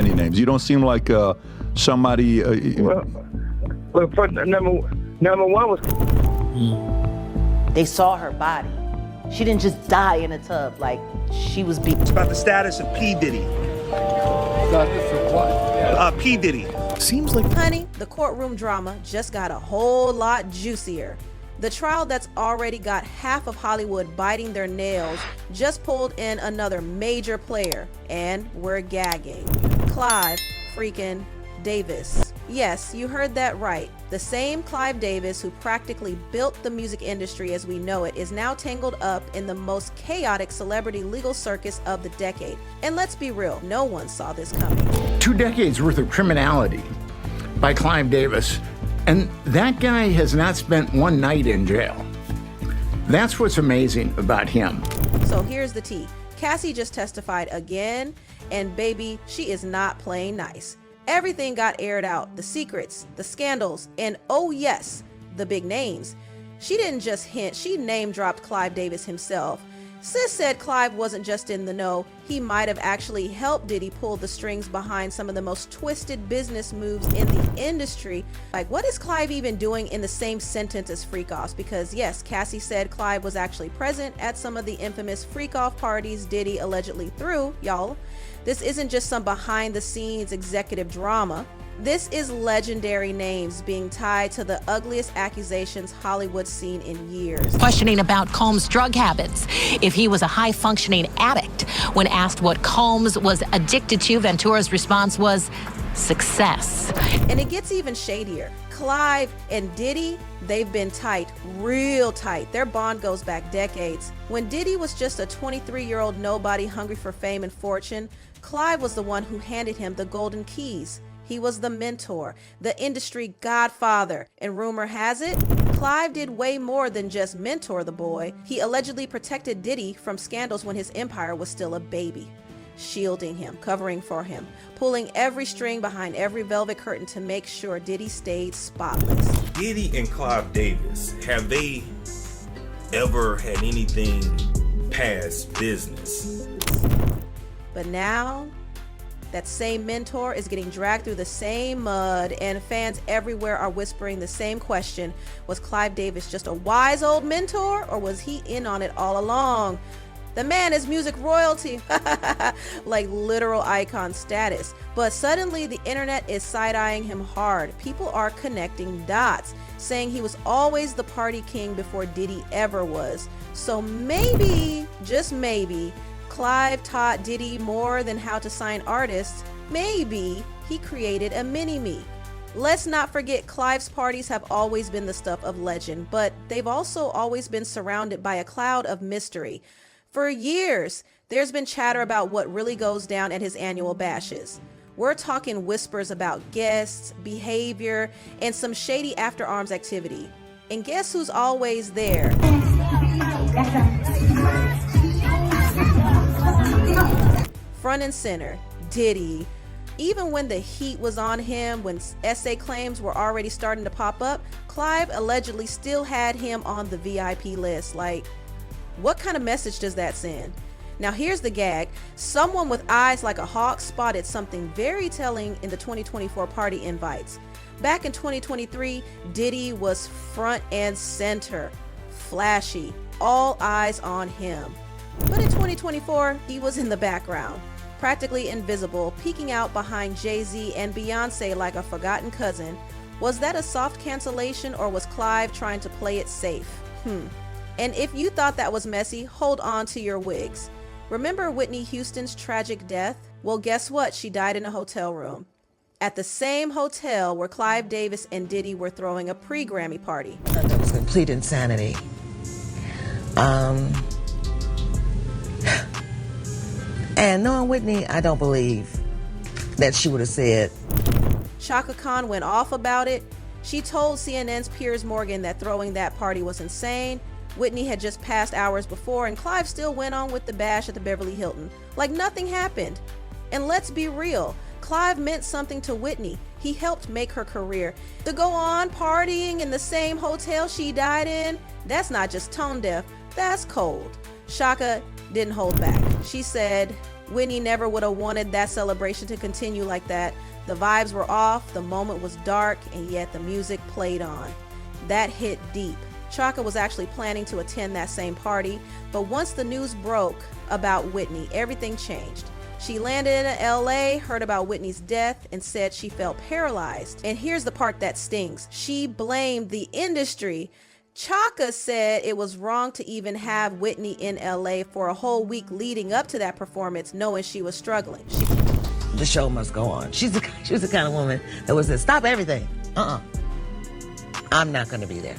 many names. You don't seem like somebody. Well, for number one was. They saw her body. She didn't just die in a tub, like she was beat. It's about the status of P. Diddy. P. Diddy. Seems like... Honey, the courtroom drama just got a whole lot juicier. The trial that's already got half of Hollywood biting their nails just pulled in another major player, and we're gagging. Clive freaking Davis. Yes, you heard that right. The same Clive Davis who practically built the music industry as we know it is now tangled up in the most chaotic celebrity legal circus of the decade. And let's be real, no one saw this coming. 2 decades worth of criminality by Clive Davis, and that guy has not spent one night in jail. That's what's amazing about him. So here's the tea. Cassie just testified again, and baby, she is not playing nice. Everything got aired out, the secrets, the scandals, and oh yes, the big names. She didn't just hint, she name-dropped Clive Davis himself. Sis said Clive wasn't just in the know, he might have actually helped Diddy pull the strings behind some of the most twisted business moves in the industry. Like, what is Clive even doing in the same sentence as freak-offs? Because yes, Cassie said Clive was actually present at some of the infamous freak-off parties Diddy allegedly threw, y'all. This isn't just some behind-the-scenes executive drama. This is legendary names being tied to the ugliest accusations Hollywood's seen in years. Questioning about Combs' drug habits, if he was a high-functioning addict. When asked what Combs was addicted to, Ventura's response was success. And it gets even shadier. Clive and Diddy, they've been tight, real tight. Their bond goes back decades. When Diddy was just a 23-year-old nobody hungry for fame and fortune, Clive was the one who handed him the golden keys. He was the mentor, the industry godfather, and rumor has it, Clive did way more than just mentor the boy. He allegedly protected Diddy from scandals when his empire was still a baby, shielding him, covering for him, pulling every string behind every velvet curtain to make sure Diddy stayed spotless. Diddy and Clive Davis, have they ever had anything past business? But now, that same mentor is getting dragged through the same mud, and fans everywhere are whispering the same question. Was Clive Davis just a wise old mentor, or was he in on it all along? The man is music royalty, like literal icon status. But suddenly the internet is side-eyeing him hard. People are connecting dots, saying he was always the party king before Diddy ever was. So maybe, just maybe, Clive taught Diddy more than how to sign artists. Maybe he created a mini-me. Let's not forget Clive's parties have always been the stuff of legend, but they've also always been surrounded by a cloud of mystery. For years, there's been chatter about what really goes down at his annual bashes. We're talking whispers about guests, behavior, and some shady after-arms activity. And guess who's always there? Front and center, Diddy. Even when the heat was on him, when essay claims were already starting to pop up, Clive allegedly still had him on the VIP list. Like, what kind of message does that send? Now here's the gag. Someone with eyes like a hawk spotted something very telling in the 2024 party invites. Back in 2023, Diddy was front and center, flashy, all eyes on him. But in 2024, he was in the background, practically invisible, peeking out behind Jay-Z and Beyonce like a forgotten cousin. Was that a soft cancellation, or was Clive trying to play it safe? And if you thought that was messy, hold on to your wigs. Remember Whitney Houston's tragic death? Well, guess what? She died in a hotel room, at the same hotel where Clive Davis and Diddy were throwing a pre-Grammy party. That was complete insanity. And knowing Whitney, I don't believe that she would have said. Chaka Khan went off about it. She told CNN's Piers Morgan that throwing that party was insane. Whitney had just passed hours before, and Clive still went on with the bash at the Beverly Hilton, like nothing happened. And let's be real, Clive meant something to Whitney. He helped make her career. To go on partying in the same hotel she died in, that's not just tone deaf, that's cold. Chaka, didn't hold back. She said Whitney never would have wanted that celebration to continue like that. The vibes were off, the moment was dark, and yet the music played on. That hit deep. Chaka was actually planning to attend that same party, but once the news broke about Whitney, everything changed. She landed in LA, heard about Whitney's death, and said she felt paralyzed. And here's the part that stings. She blamed the industry. Chaka said it was wrong to even have Whitney in LA for a whole week leading up to that performance, knowing she was struggling. The show must go on. She was the kind of woman that was said, stop everything. I'm not going to be there.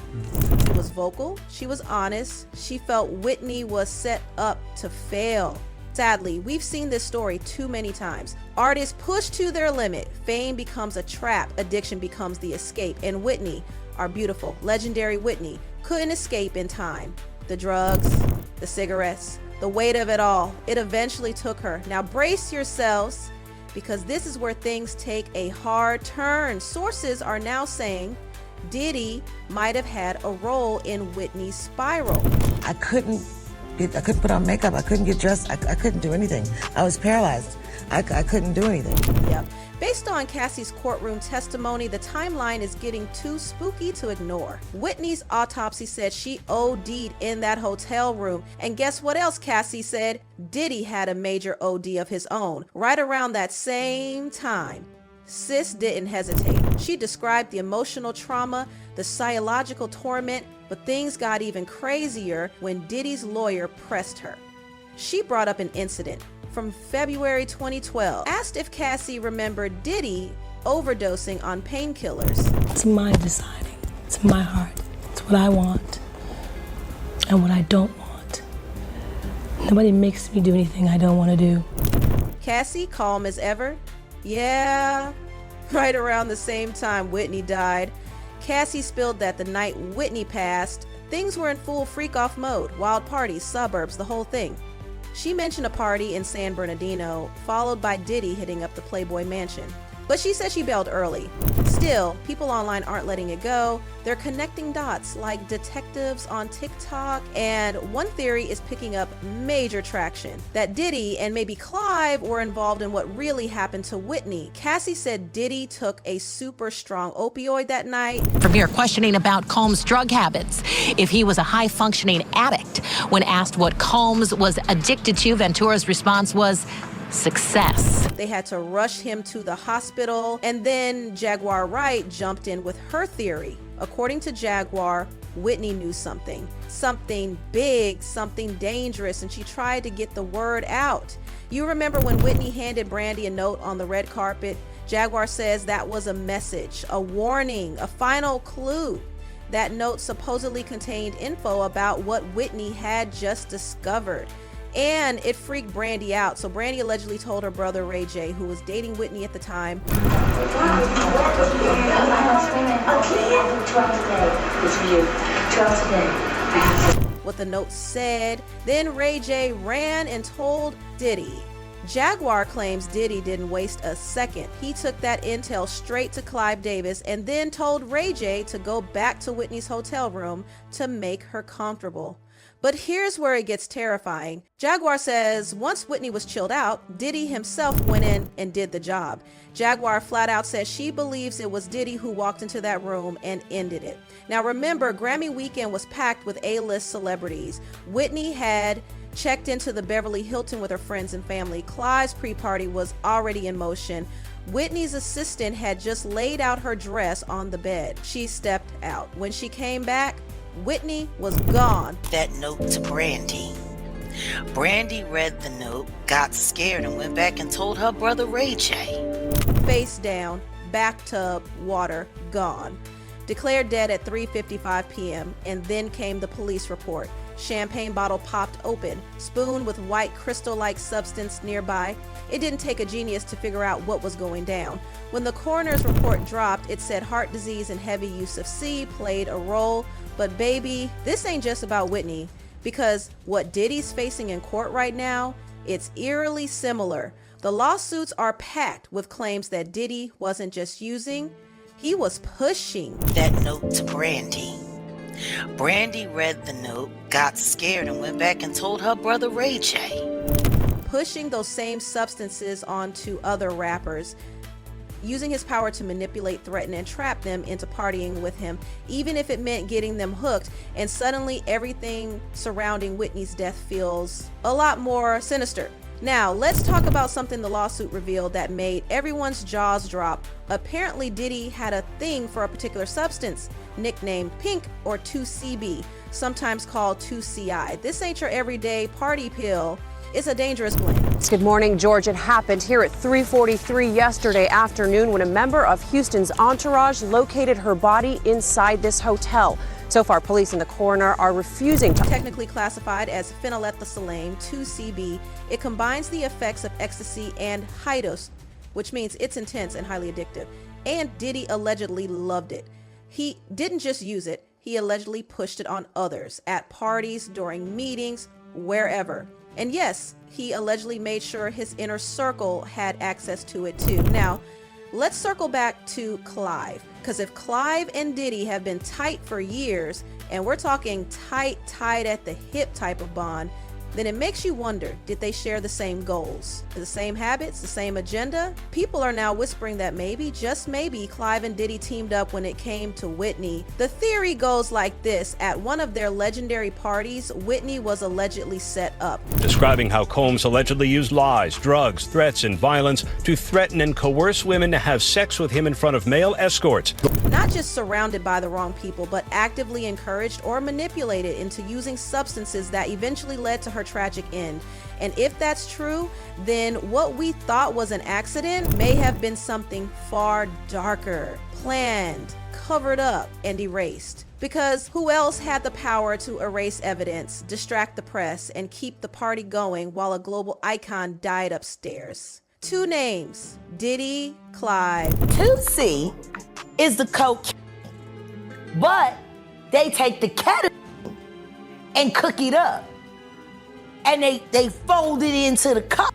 She was vocal. She was honest. She felt Whitney was set up to fail. Sadly, we've seen this story too many times. Artists push to their limit. Fame becomes a trap. Addiction becomes the escape. And Whitney, our beautiful, legendary Whitney, couldn't escape in time. The drugs, the cigarettes, the weight of it all, it eventually took her. Now brace yourselves, because this is where things take a hard turn. Sources are now saying Diddy might have had a role in Whitney's spiral. I couldn't put on makeup. I couldn't get dressed. I couldn't do anything. I was paralyzed. I couldn't do anything. Yep. Based on Cassie's courtroom testimony, the timeline is getting too spooky to ignore. Whitney's autopsy said she OD'd in that hotel room. And guess what else Cassie said? Diddy had a major OD of his own right around that same time. Sis didn't hesitate. She described the emotional trauma, the psychological torment, but things got even crazier when Diddy's lawyer pressed her. She brought up an incident from February 2012, asked if Cassie remembered Diddy overdosing on painkillers. It's my deciding. It's my heart. It's what I want and what I don't want. Nobody makes me do anything I don't want to do. Cassie, calm as ever. Yeah, right around the same time Whitney died. Cassie spilled that the night Whitney passed, things were in full freak-off mode. Wild parties, suburbs, the whole thing. She mentioned a party in San Bernardino, followed by Diddy hitting up the Playboy Mansion. But she said she bailed early. Still, people online aren't letting it go. They're connecting dots like detectives on TikTok, and one theory is picking up major traction, that Diddy and maybe Clive were involved in what really happened to Whitney. Cassie said Diddy took a super strong opioid that night. From here, questioning about Combs' drug habits, if he was a high-functioning addict. When asked what Combs was addicted to, Ventura's response was success. They had to rush him to the hospital, and then Jaguar Wright jumped in with her theory. According to Jaguar, Whitney knew something big, something dangerous, and she tried to get the word out. You remember when Whitney handed Brandy a note on the red carpet? Jaguar says that was a message, a warning, a final clue. That note supposedly contained info about what Whitney had just discovered. And it freaked Brandy out. So Brandy allegedly told her brother Ray J, who was dating Whitney at the time, what the note said. Then Ray J ran and told Diddy. Jaguar claims Diddy didn't waste a second. He took that intel straight to Clive Davis and then told Ray J to go back to Whitney's hotel room to make her comfortable. But here's where it gets terrifying. Jaguar says once Whitney was chilled out, Diddy himself went in and did the job. Jaguar flat out says she believes it was Diddy who walked into that room and ended it. Now remember, Grammy weekend was packed with A-list celebrities. Whitney had checked into the Beverly Hilton with her friends and family. Clive's pre-party was already in motion. Whitney's assistant had just laid out her dress on the bed. She stepped out. When she came back, Whitney was gone. That note to Brandy. Brandy read the note, got scared, and went back and told her brother Ray J. Face down, bathtub, water, gone. Declared dead at 3:55 p.m. and then came the police report. Champagne bottle popped open, spoon with white crystal-like substance nearby. It didn't take a genius to figure out what was going down. When the coroner's report dropped, it said heart disease and heavy use of C played a role. But baby, this ain't just about Whitney, because what Diddy's facing in court right now, it's eerily similar. The lawsuits are packed with claims that Diddy wasn't just using, he was pushing. That note to Brandy. Brandy read the note, got scared, and went back and told her brother Ray J. Pushing those same substances onto other rappers, using his power to manipulate, threaten, and trap them into partying with him, even if it meant getting them hooked. And suddenly everything surrounding Whitney's death feels a lot more sinister. Now, let's talk about something the lawsuit revealed that made everyone's jaws drop. Apparently, Diddy had a thing for a particular substance, nicknamed Pink or 2CB, sometimes called 2CI. This ain't your everyday party pill. It's a dangerous blend. Good morning, George. It happened here at 3:43 yesterday afternoon when a member of Houston's entourage located her body inside this hotel. So far, police and the coroner are refusing to. Technically classified as phenylethylamine 2CB, it combines the effects of ecstasy and high dose, which means it's intense and highly addictive. And Diddy allegedly loved it. He didn't just use it, he allegedly pushed it on others at parties, during meetings, wherever. And yes, he allegedly made sure his inner circle had access to it too. Now, let's circle back to Clive, because if Clive and Diddy have been tight for years, and we're talking tight at the hip type of bond, then it makes you wonder, did they share the same goals, the same habits, the same agenda? People are now whispering that maybe, just maybe, Clive and Diddy teamed up when it came to Whitney. The theory goes like this: at one of their legendary parties, Whitney was allegedly set up. Describing how Combs allegedly used lies, drugs, threats, and violence to threaten and coerce women to have sex with him in front of male escorts. Not just surrounded by the wrong people, but actively encouraged or manipulated into using substances that eventually led to her tragic end. And if that's true, then what we thought was an accident may have been something far darker, planned, covered up, and erased. Because who else had the power to erase evidence, distract the press, and keep the party going while a global icon died upstairs? Two names: Diddy, Clive. 2C is the coke, but they take the ketamine and cook it up, and they fold it into the cup.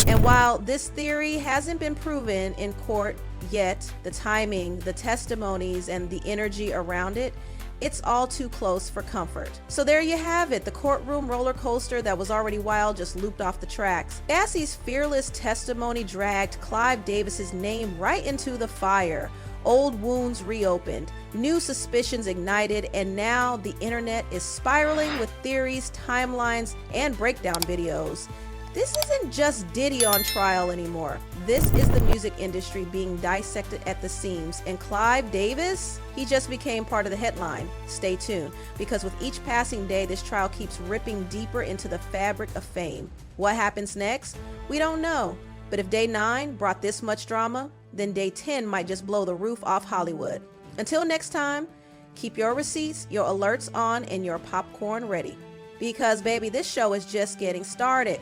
And while this theory hasn't been proven in court yet, the timing, the testimonies, and the energy around it, it's all too close for comfort. So there you have it. The courtroom roller coaster that was already wild just looped off the tracks. Cassie's fearless testimony dragged Clive Davis's name right into the fire. Old wounds reopened, new suspicions ignited, and now the internet is spiraling with theories, timelines, and breakdown videos. This isn't just Diddy on trial anymore. This is the music industry being dissected at the seams, and Clive Davis, he just became part of the headline. Stay tuned, because with each passing day, this trial keeps ripping deeper into the fabric of fame. What happens next? We don't know. But if day 9 brought this much drama, then day 10 might just blow the roof off Hollywood. Until next time, keep your receipts, your alerts on, and your popcorn ready. Because baby, this show is just getting started.